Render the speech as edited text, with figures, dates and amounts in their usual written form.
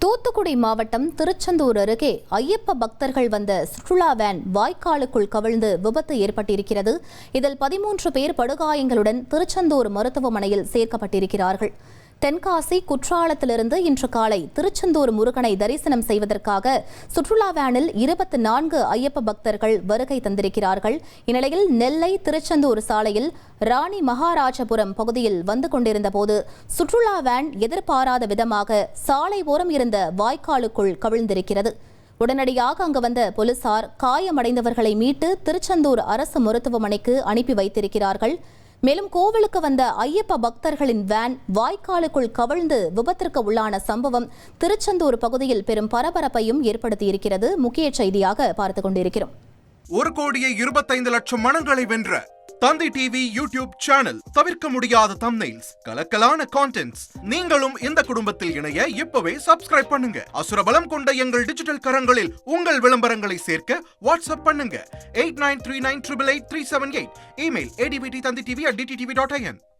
தூத்துக்குடி மாவட்டம் திருச்செந்தூர் அருகே ஐயப்ப பக்தர்கள் வந்த சுற்றுலா வேன் வாய்க்காலுக்குள் கவிழ்ந்து விபத்து ஏற்பட்டிருக்கிறது. இதில் 13 பேர் படுகாயங்களுடன் திருச்செந்தூர் மருத்துவமனையில் சேர்க்கப்பட்டிருக்கிறார்கள். தென்காசி குற்றாலத்திலிருந்து இன்று காலை திருச்செந்தூர் முருகனை தரிசனம் செய்வதற்காக சுற்றுலா வேனில் 24 ஐயப்ப பக்தர்கள் வருகை தந்திருக்கிறார்கள். இந்நிலையில் நெல்லை திருச்செந்தூர் சாலையில் ராணி மகாராஜபுரம் பகுதியில் வந்து கொண்டிருந்த போது சுற்றுலா வேன் எதிர்பாராத விதமாக சாலை ஓரம் இருந்த வாய்க்காலுக்குள் கவிழ்ந்திருக்கிறது. உடனடியாக அங்கு வந்த போலீசார் காயமடைந்தவர்களை மீட்டு திருச்செந்தூர் அரசு மருத்துவமனைக்கு அனுப்பி வைத்திருக்கிறார்கள். மேலும் கோவிலுக்கு வந்த ஐயப்ப பக்தர்களின் வேன் வாய்க்காலுக்குள் கவிழ்ந்து விபத்திற்கு உள்ளான சம்பவம் திருச்செந்தூர் பகுதியில் பெரும் பரபரப்பையும் ஏற்படுத்தியிருக்கிறது. முக்கிய செய்தியாக பார்த்துக் கொண்டிருக்கிறோம். 1,25,00,000 மனங்களை வென்ற தந்தி டிவி யூடியூப் சேனல். தவிர்க்க முடியாத தம்ப்நெயில்ஸ், கலக்கலான கான்டென்ட்ஸ். நீங்களும் இந்த குடும்பத்தில் இணைய இப்பவே சப்ஸ்கிரைப் பண்ணுங்க. அசுரபலம் கொண்ட எங்கள் டிஜிட்டல் கரங்களில் உங்கள் விளம்பரங்களை சேர்க்க வாட்ஸ்அப் பண்ணுங்க. 8939888378. Email advtthanditv@dttv.in.